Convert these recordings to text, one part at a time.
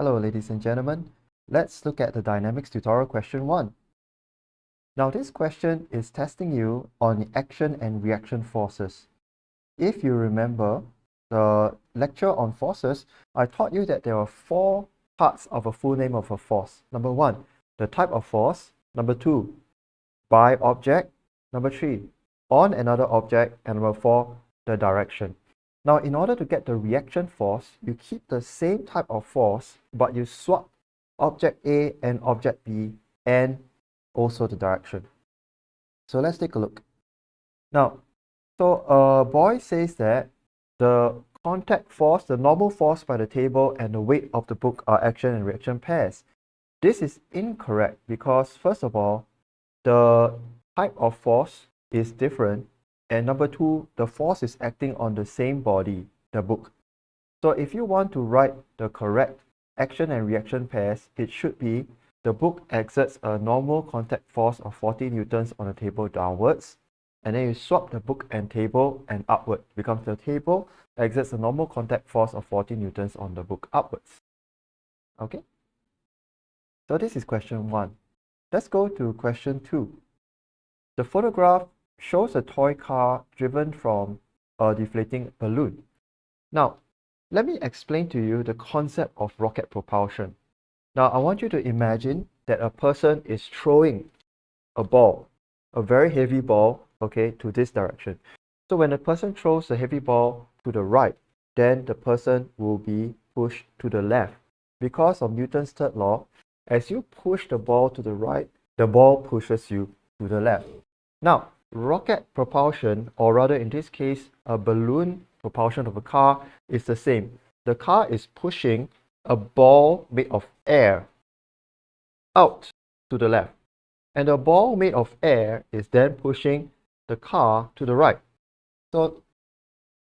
Hello ladies and gentlemen, let's look at the dynamics tutorial question 1. Now this question is testing you on the action and reaction forces. If you remember the lecture on forces, I taught you that there are 4 parts of a full name of a force. Number 1, the type of force. Number 2, by object. Number 3, on another object. And number 4, the direction. Now, in order to get the reaction force, you keep the same type of force, but you swap object A and object B and also the direction. So let's take a look. Now, a boy says that the contact force, the normal force by the table, and the weight of the book are action and reaction pairs. This is incorrect because, first of all, the type of force is different. And number 2, the force is acting on the same body, the book. So if you want to write the correct action and reaction pairs, it should be the book exerts a normal contact force of 40 newtons on the table downwards. And then you swap the book and table and upward. It becomes the table exerts a normal contact force of 40 newtons on the book upwards. Okay? So this is question 1. Let's go to question 2. The photograph shows a toy car driven from a deflating balloon. Now, let me explain to you the concept of rocket propulsion. Now, I want you to imagine that a person is throwing a ball, a very heavy ball, okay, to this direction. So when a person throws the heavy ball to the right, then the person will be pushed to the left. Because of Newton's third law, as you push the ball to the right, the ball pushes you to the left. Now, rocket propulsion, or rather in this case, a balloon propulsion of a car, is the same. The car is pushing a ball made of air out to the left. And the ball made of air is then pushing the car to the right. So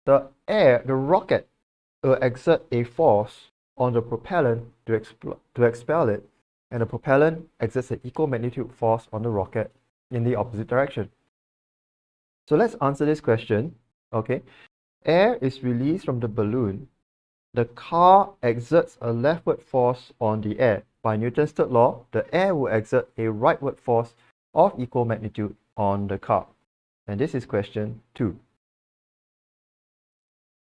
the rocket will exert a force on the propellant to expel it, and the propellant exerts an equal magnitude force on the rocket in the opposite direction. So let's answer this question. Okay, air is released from the balloon. The car exerts a leftward force on the air. By Newton's third law, the air will exert a rightward force of equal magnitude on the car. And this is question 2.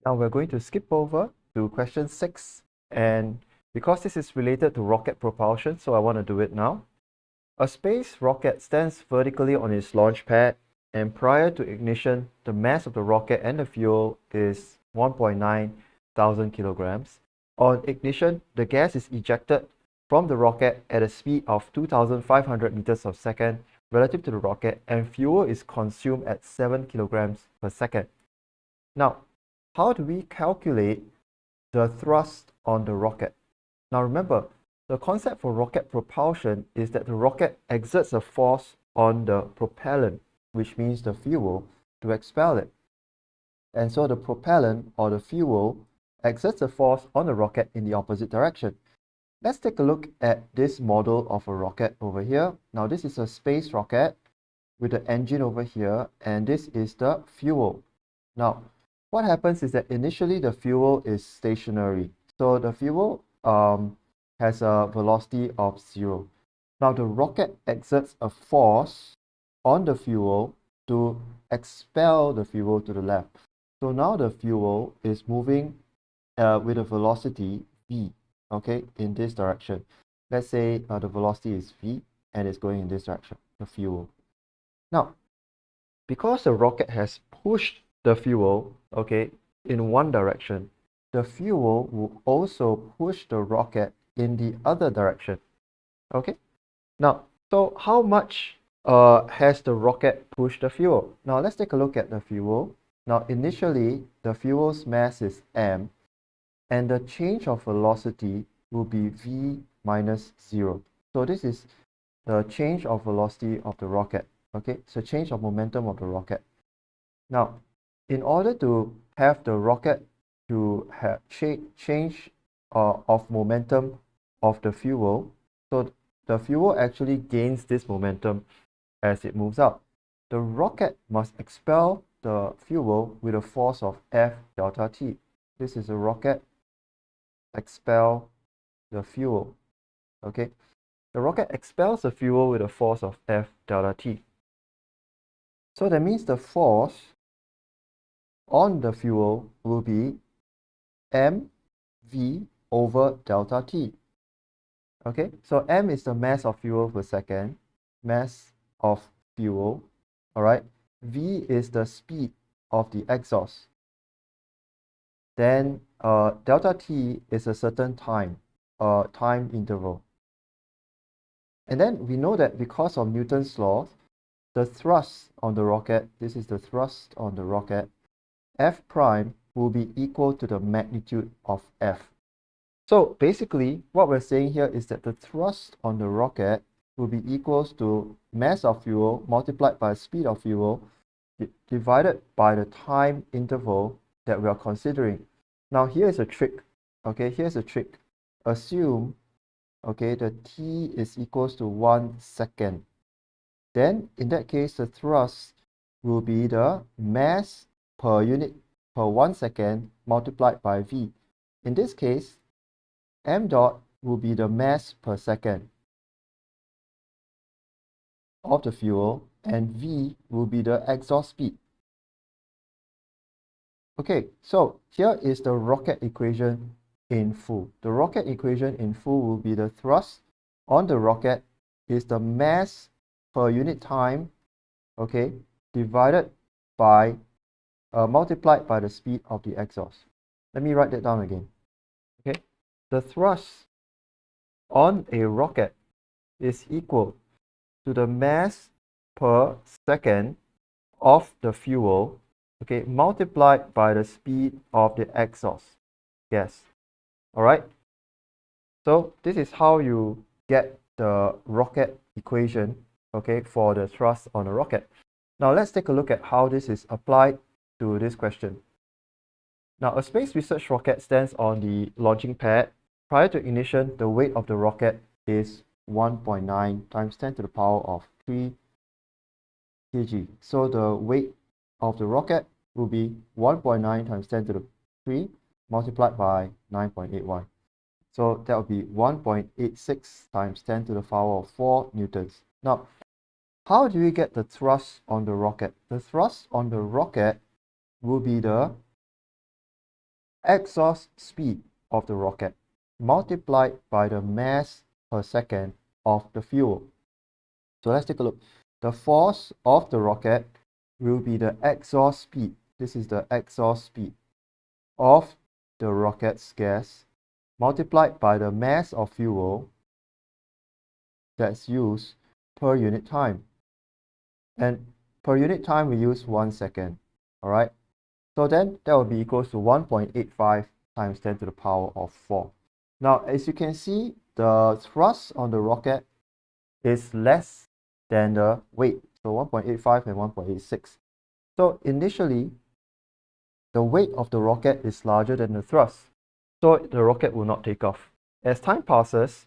Now we're going to skip over to question 6. And because this is related to rocket propulsion, so I want to do it now. A space rocket stands vertically on its launch pad, and prior to ignition, the mass of the rocket and the fuel is 1.9 thousand kilograms. On ignition, the gas is ejected from the rocket at a speed of 2,500 meters per second relative to the rocket, and fuel is consumed at 7 kilograms per second. Now, how do we calculate the thrust on the rocket? Now remember, the concept for rocket propulsion is that the rocket exerts a force on the propellant, which means the fuel, to expel it. And so the propellant, or the fuel, exerts a force on the rocket in the opposite direction. Let's take a look at this model of a rocket over here. Now this is a space rocket with the engine over here, and this is the fuel. Now, what happens is that initially the fuel is stationary. So the fuel has a velocity of 0. Now the rocket exerts a force on the fuel to expel the fuel to the left. So now the fuel is moving with a velocity v, okay, in this direction. Let's say the velocity is v and it's going in this direction, the fuel. Now, because the rocket has pushed the fuel, okay, in one direction, the fuel will also push the rocket in the other direction. Okay, now, so how much has the rocket pushed the fuel? Now let's take a look at the fuel. Now initially the fuel's mass is m, and the change of velocity will be v minus 0. So this is the change of velocity of the rocket. Okay, so change of momentum of the rocket. Now, in order to have the rocket to have change of momentum of the fuel, so the fuel actually gains this momentum as it moves out. The rocket must expel the fuel with a force of F delta T. This is a rocket expel the fuel. Okay, the rocket expels the fuel with a force of F delta T. So that means the force on the fuel will be mv over delta T. Okay, so m is the mass of fuel per second, mass of fuel, all right? V is the speed of the exhaust. Then delta T is a certain time interval. And then we know that because of Newton's law, the thrust on the rocket, this is the thrust on the rocket, F prime will be equal to the magnitude of F. So basically, what we're saying here is that the thrust on the rocket will be equals to mass of fuel multiplied by speed of fuel divided by the time interval that we are considering. Now here's a trick. Okay, here's a trick. Assume, okay, the t is equals to 1 second. Then in that case, the thrust will be the mass per unit per 1 second multiplied by v. In this case, m dot will be the mass per second of the fuel, and v will be the exhaust speed. Okay, so here is the rocket equation in full. The rocket equation in full will be the thrust on the rocket is the mass per unit time, okay, divided by multiplied by the speed of the exhaust. Let me write that down again. Okay, the thrust on a rocket is equal to the mass per second of the fuel, okay, multiplied by the speed of the exhaust gas. All right, so this is how you get the rocket equation, okay, for the thrust on a rocket. Now let's take a look at how this is applied to this question. Now a space research rocket stands on the launching pad. Prior to ignition, the weight of the rocket is 1.9 times 10 to the power of 3 kg. So the weight of the rocket will be 1.9 times 10 to the 3 multiplied by 9.81. So that will be 1.86 times 10 to the power of 4 newtons. Now, how do we get the thrust on the rocket? The thrust on the rocket will be the exhaust speed of the rocket multiplied by the mass per second of the fuel. So let's take a look. The force of the rocket will be the exhaust speed. This is the exhaust speed of the rocket's gas multiplied by the mass of fuel that's used per unit time. And per unit time, we use 1 second. All right. So then that will be equals to 1.85 times 10 to the power of 4. Now, as you can see, the thrust on the rocket is less than the weight. So 1.85 and 1.86. So initially, the weight of the rocket is larger than the thrust. So the rocket will not take off. As time passes,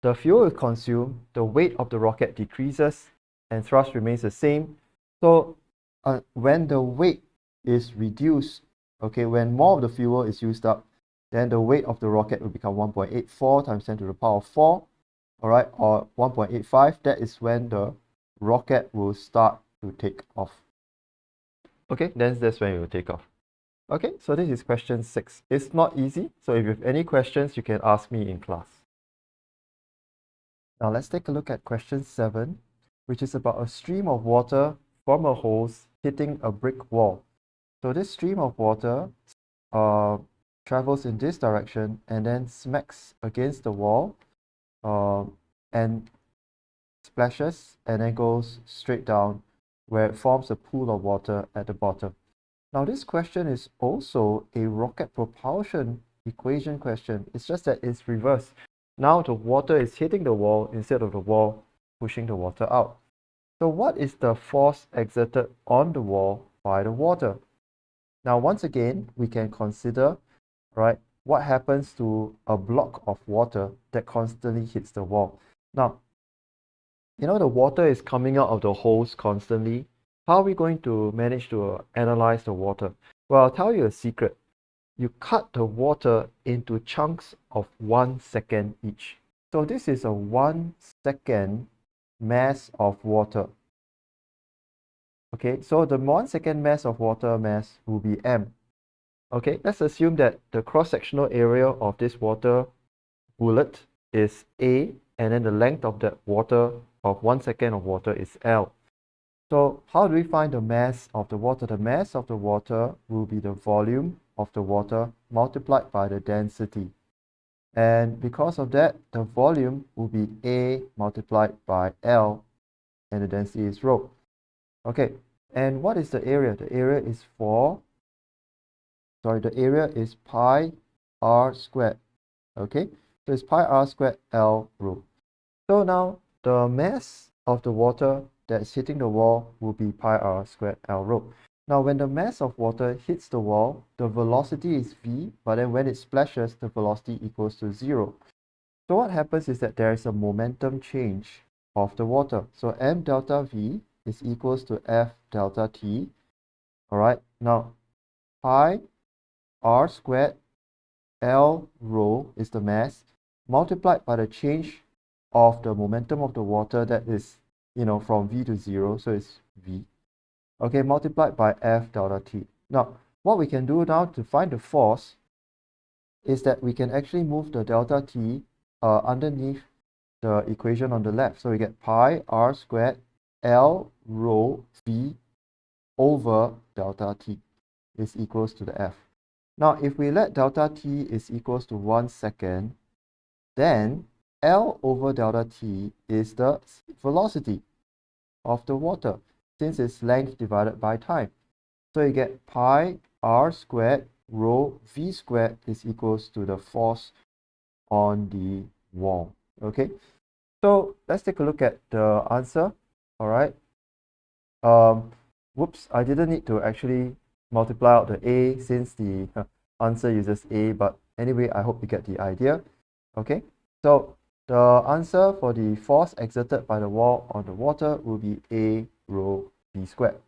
the fuel is consumed, the weight of the rocket decreases, and thrust remains the same. So when the weight is reduced, okay, when more of the fuel is used up, then the weight of the rocket will become 1.84 times 10 to the power of 4, all right, or 1.85. That is when the rocket will start to take off. Okay, then that's when it will take off. Okay, so this is question 6. It's not easy, so if you have any questions, you can ask me in class. Now let's take a look at question 7, which is about a stream of water from a hose hitting a brick wall. So this stream of water travels in this direction and then smacks against the wall and splashes and then goes straight down where it forms a pool of water at the bottom. Now this question is also a rocket propulsion equation question. It's just that it's reversed. Now the water is hitting the wall instead of the wall pushing the water out. So what is the force exerted on the wall by the water? Now once again, we can consider, right, what happens to a block of water that constantly hits the wall. Now, you know the water is coming out of the hose constantly. How are we going to manage to analyze the water? Well, I'll tell you a secret. you cut the water into chunks of 1 second each. So this is a 1 second mass of water. Okay, so the 1 second mass of water mass will be m. Okay, let's assume that the cross-sectional area of this water bullet is A, and then the length of that water of 1 second of water is L. So how do we find the mass of the water? The mass of the water will be the volume of the water multiplied by the density. And because of that, the volume will be A multiplied by L, and the density is rho. Okay, and what is the area? The area is the area is pi r squared. Okay, so it's pi r squared L rho. So now the mass of the water that's hitting the wall will be pi r squared L rho. Now when the mass of water hits the wall, the velocity is v, but then when it splashes, the velocity equals to 0. So what happens is that there is a momentum change of the water. So m delta v is equals to f delta t. All right, now pi r squared L rho is the mass multiplied by the change of the momentum of the water, that is, from v to 0, so it's v. Okay, multiplied by f delta t. Now, what we can do now to find the force is that we can actually move the delta t underneath the equation on the left. So we get pi r squared L rho v over delta t is equals to the f. Now, if we let delta t is equals to 1 second, then L over delta t is the velocity of the water, since it's length divided by time. So you get pi r squared rho v squared is equals to the force on the wall. Okay, so let's take a look at the answer. All right. Whoops, I didn't need to actually multiply out the a since the answer uses a, but anyway, I hope you get the idea. Okay, so the answer for the force exerted by the wall on the water will be a rho v squared.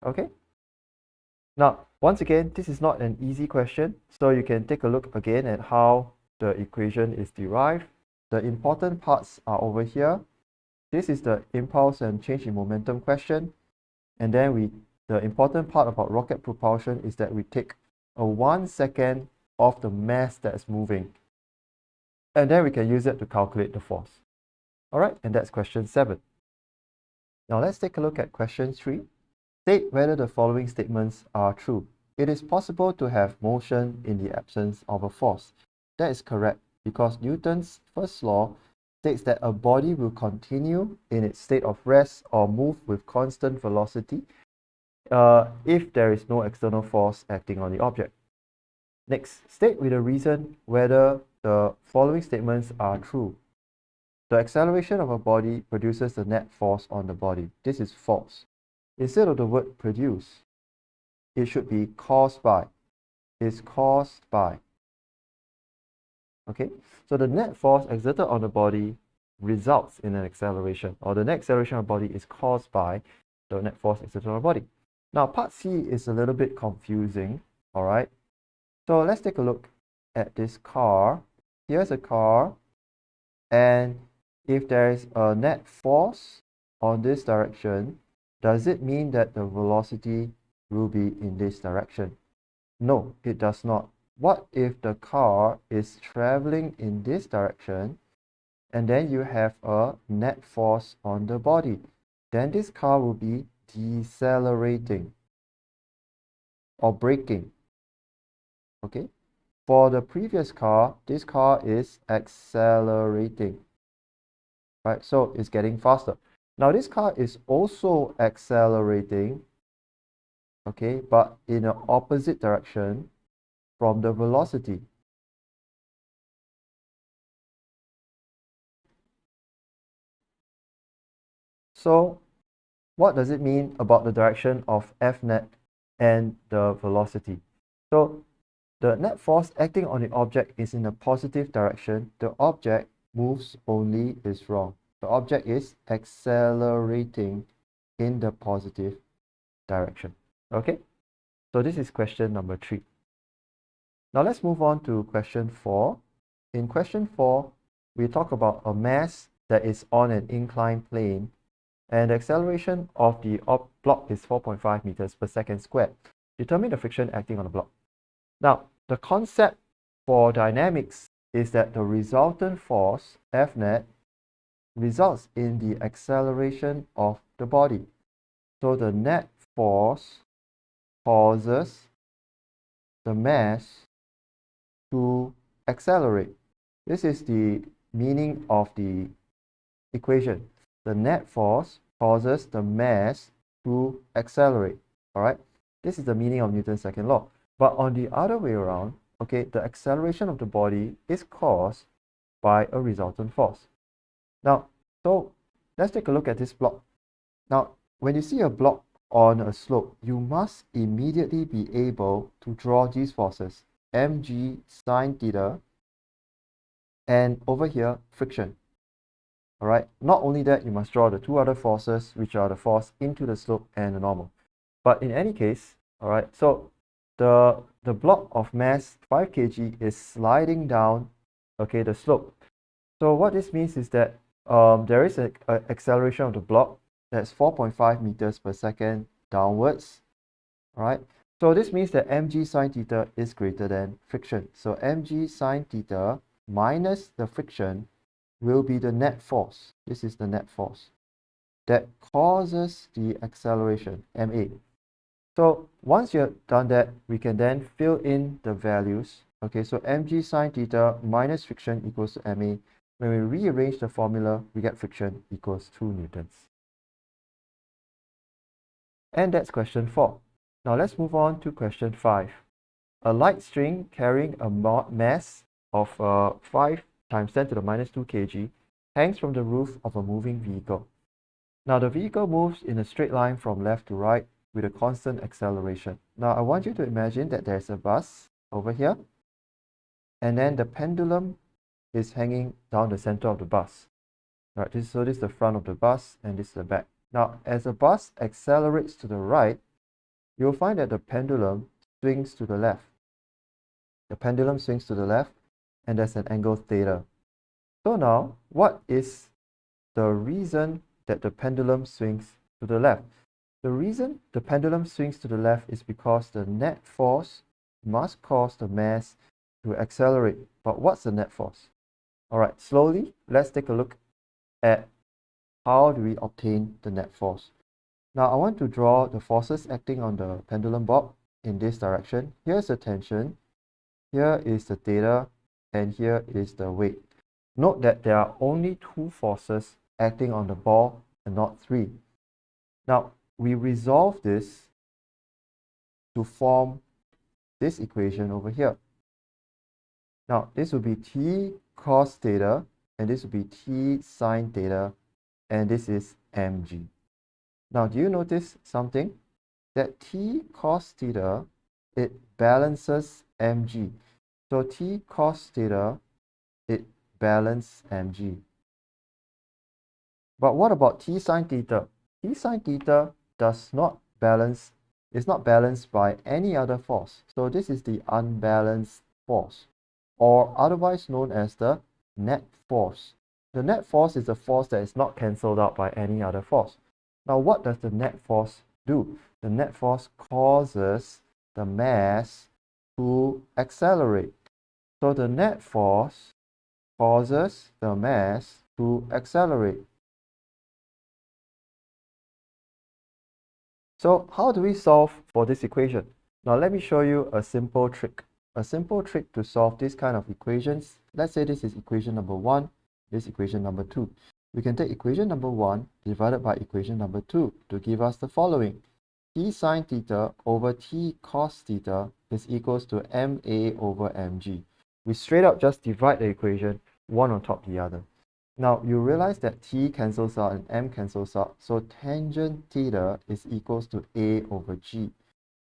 Okay, now once again, this is not an easy question, so you can take a look again at how the equation is derived. The important parts are over here. This is the impulse and change in momentum question. And then the important part about rocket propulsion is that we take a 1 second of the mass that's moving. And then we can use it to calculate the force. All right, and that's question 7. Now let's take a look at question 3. State whether the following statements are true. It is possible to have motion in the absence of a force. That is correct, because Newton's first law states that a body will continue in its state of rest or move with constant velocity if there is no external force acting on the object. Next, state with a reason whether the following statements are true. The acceleration of a body produces the net force on the body. This is false. Instead of the word produce, it should be caused by. Is caused by. Okay, so the net force exerted on the body results in an acceleration, or the net acceleration of the body is caused by the net force exerted on the body. Now, part C is a little bit confusing, all right? So let's take a look at this car. Here's a car, and if there is a net force on this direction, does it mean that the velocity will be in this direction? No, it does not. What if the car is traveling in this direction and then you have a net force on the body? Then this car will be decelerating or braking. Okay, for the previous car, this car is accelerating, right? So it's getting faster. Now this car is also accelerating, okay, but in an opposite direction from the velocity. So what does it mean about the direction of F net and the velocity? So the net force acting on the object is in a positive direction. The object moves only is wrong. The object is accelerating in the positive direction. Okay, so this is question number 3. Now let's move on to question 4. In question 4, we talk about a mass that is on an inclined plane, and the acceleration of the block is 4.5 meters per second squared. Determine the friction acting on the block. Now, the concept for dynamics is that the resultant force, F net, results in the acceleration of the body. So the net force causes the mass to accelerate. This is the meaning of the equation. The net force causes the mass to accelerate. All right, this is the meaning of Newton's second law. But on the other way around, okay, the acceleration of the body is caused by a resultant force. Now, so let's take a look at this block. Now, when you see a block on a slope, you must immediately be able to draw these forces, mg sine theta, and over here, friction. All right, not only that, you must draw the two other forces, which are the force into the slope and the normal. But in any case, all right, so the block of mass 5 kg is sliding down, okay, the slope. So what this means is that there is an acceleration of the block that's 4.5 meters per second downwards. All right, so this means that mg sine theta is greater than friction. So mg sine theta minus the friction will be the net force. This is the net force that causes the acceleration, ma. So once you have done that, we can then fill in the values. Okay, so mg sine theta minus friction equals to ma. When we rearrange the formula, we get friction equals 2 newtons. And that's question 4. Now let's move on to question 5. A light string carrying a mass of 5 times 10 to the minus 2 kg hangs from the roof of a moving vehicle. Now the vehicle moves in a straight line from left to right with a constant acceleration. Now I want you to imagine that there's a bus over here, and then the pendulum is hanging down the center of the bus. Right, so this is the front of the bus and this is the back. Now as the bus accelerates to the right, you'll find that the pendulum swings to the left. The pendulum swings to the left, and there's an angle theta. So now, what is the reason that the pendulum swings to the left? The reason the pendulum swings to the left is because the net force must cause the mass to accelerate. But what's the net force? All right, slowly, let's take a look at how do we obtain the net force. Now, I want to draw the forces acting on the pendulum bob in this direction. Here's the tension, here is the theta, and here is the weight. Note that there are only 2 forces acting on the ball and not 3. Now, we resolve this to form this equation over here. Now, this will be t cos theta, and this will be t sine theta, and this is mg. Now, do you notice something? That t cos theta, it balances mg. So t cos theta, it balances mg. But what about t sine theta? T sine theta does not balance, is not balanced by any other force. So this is the unbalanced force, or otherwise known as the net force. The net force is the force that is not cancelled out by any other force. Now, what does the net force do? The net force causes the mass to accelerate. So the net force causes the mass to accelerate. So how do we solve for this equation? Now let me show you a simple trick. A simple trick to solve this kind of equations. Let's say this is equation number 1, this equation number 2. We can take equation number 1 divided by equation number 2 to give us the following. T sine theta over t cos theta is equals to ma over mg. We straight up just divide the equation, one on top of the other. Now you realize that t cancels out and m cancels out, so tangent theta is equals to a over g,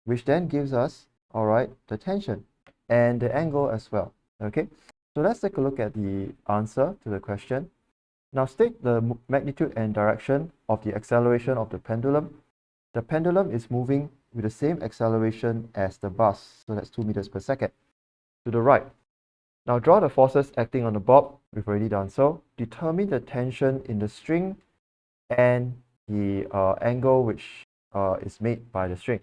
which then gives us, all right, the tension and the angle as well. Okay, so let's take a look at the answer to the question. Now state the magnitude and direction of the acceleration of the pendulum. The pendulum is moving with the same acceleration as the bus, so that's 2 meters per second. to the right. Now draw the forces acting on the bob. We've already done so. Determine the tension in the string and the angle which is made by the string.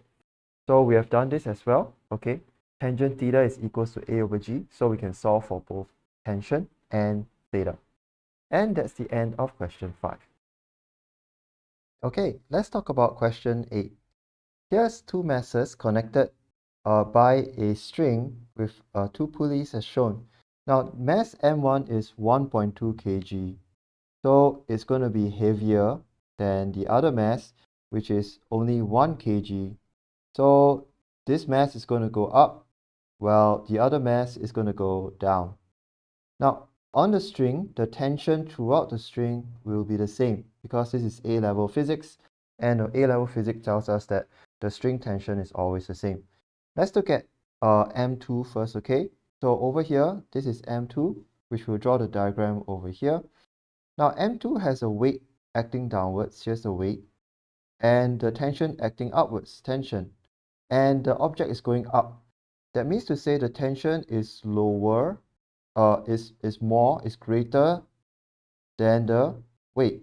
So we have done this as well. Okay, tangent theta is equals to A over G. So we can solve for both tension and theta. And that's the end of question 5. Okay, let's talk about question 8. Here's two masses connected by a string with 2 pulleys as shown. Now, mass M1 is 1.2 kg. So it's going to be heavier than the other mass, which is only 1 kg. So this mass is going to go up, while the other mass is going to go down. Now, on the string, the tension throughout the string will be the same because this is A-level physics, and A-level physics tells us that the string tension is always the same. Let's look at M2 first, okay? So over here, this is M2, which we'll draw the diagram over here. Now, M2 has a weight acting downwards, here's the weight, and the tension acting upwards, tension, and the object is going up. That means to say the tension is lower, is greater than the weight.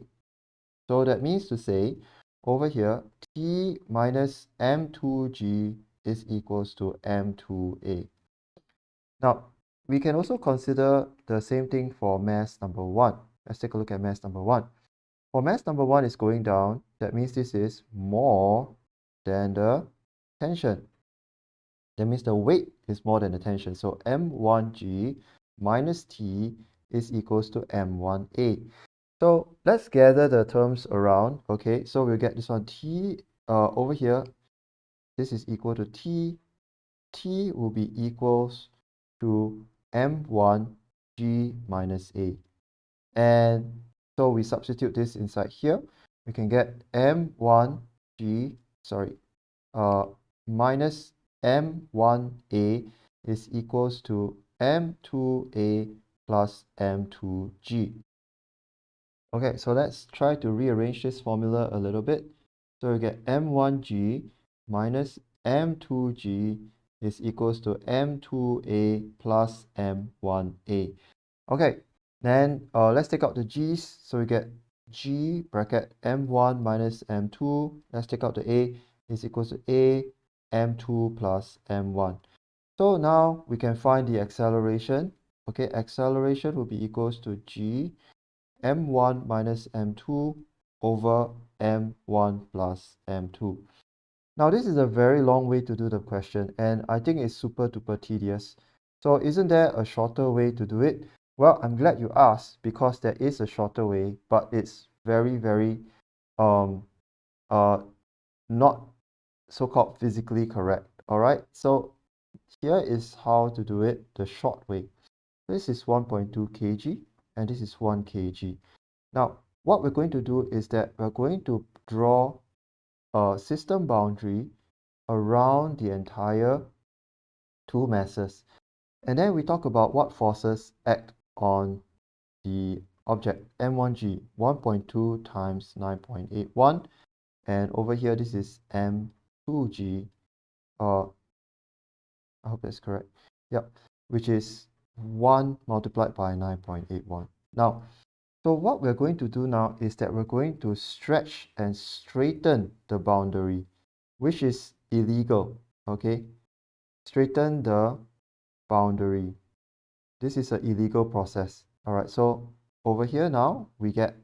So that means to say over here, T minus M2G is equals to M2A. Now, we can also consider the same thing for mass number 1. Let's take a look at mass number 1. For mass number 1 is going down, that means this is more than the tension. That means the weight is more than the tension. So M1G minus T is equals to M1A. So let's gather the terms around. Okay, so we'll get this one T over here. This is equal to T. T will be equals to M1G minus A. And so we substitute this inside here. We can get M1G, minus M1A is equals to M2A plus M2G. Okay, so let's try to rearrange this formula a little bit. So we get M1G minus M2G is equals to M2A plus M1A. Okay, then let's take out the G's. So we get G bracket M1 minus M2. Let's take out the A is equals to A M2 plus M1. So now we can find the acceleration. Okay, acceleration will be equals to G M1 minus M2 over M1 plus M2. Now this is a very long way to do the question, and I think it's super duper tedious. So isn't there a shorter way to do it? Well, I'm glad you asked, because there is a shorter way, but it's very, very not so-called physically correct. All right, so here is how to do it the short way. This is 1.2 kg and this is 1 kg. Now, what we're going to do is that we're going to draw a system boundary around the entire two masses. And then we talk about what forces act on the object M1G, 1.2 times 9.81. And over here, this is M2G. I hope that's correct. Yep, which is 1 multiplied by 9.81. Now, so what we're going to do now is that we're going to stretch and straighten the boundary, which is illegal, okay? Straighten the boundary. This is an illegal process. All right, so over here now, we get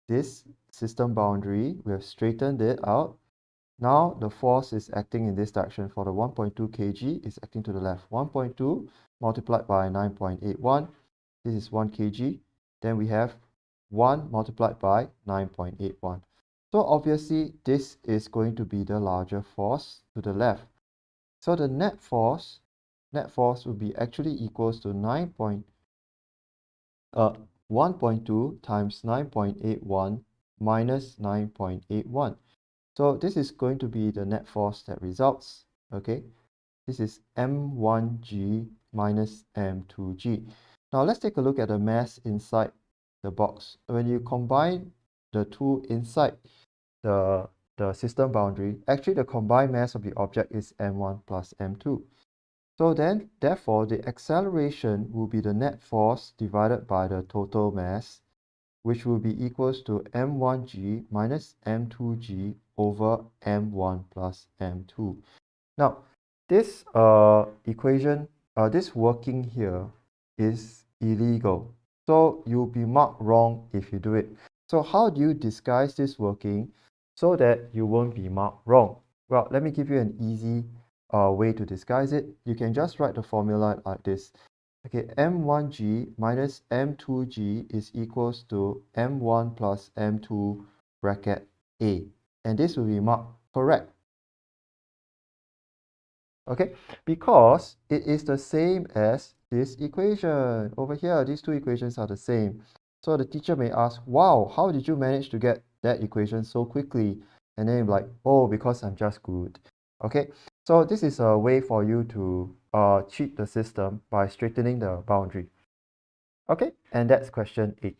this system boundary. We have straightened it out. Now the force is acting in this direction. For the 1.2 kg is acting to the left. 1.2 multiplied by 9.81. This is 1 kg. Then we have 1 multiplied by 9.81. So obviously this is going to be the larger force to the left. So the net force will be actually equals to 1.2 times 9.81 minus 9.81. So this is going to be the net force that results, okay? This is M1G minus M2G. Now let's take a look at the mass inside the box. When you combine the two inside the system boundary, actually the combined mass of the object is M1 plus M2. So then, therefore, the acceleration will be the net force divided by the total mass, which will be equals to m1g minus m2g over m1 plus m2. Now, this equation, this working here is illegal. So you'll be marked wrong if you do it. So how do you disguise this working so that you won't be marked wrong? Well, let me give you an easy way to disguise it. You can just write the formula like this. Okay, m1g minus m2g is equals to m1 plus m2 bracket a. And this will be marked correct. Okay, because it is the same as this equation. Over here, these two equations are the same. So the teacher may ask, wow, how did you manage to get that equation so quickly? And then you're like, oh, because I'm just good. Okay, so this is a way for you to cheat the system by straightening the boundary. Okay, and that's question 8.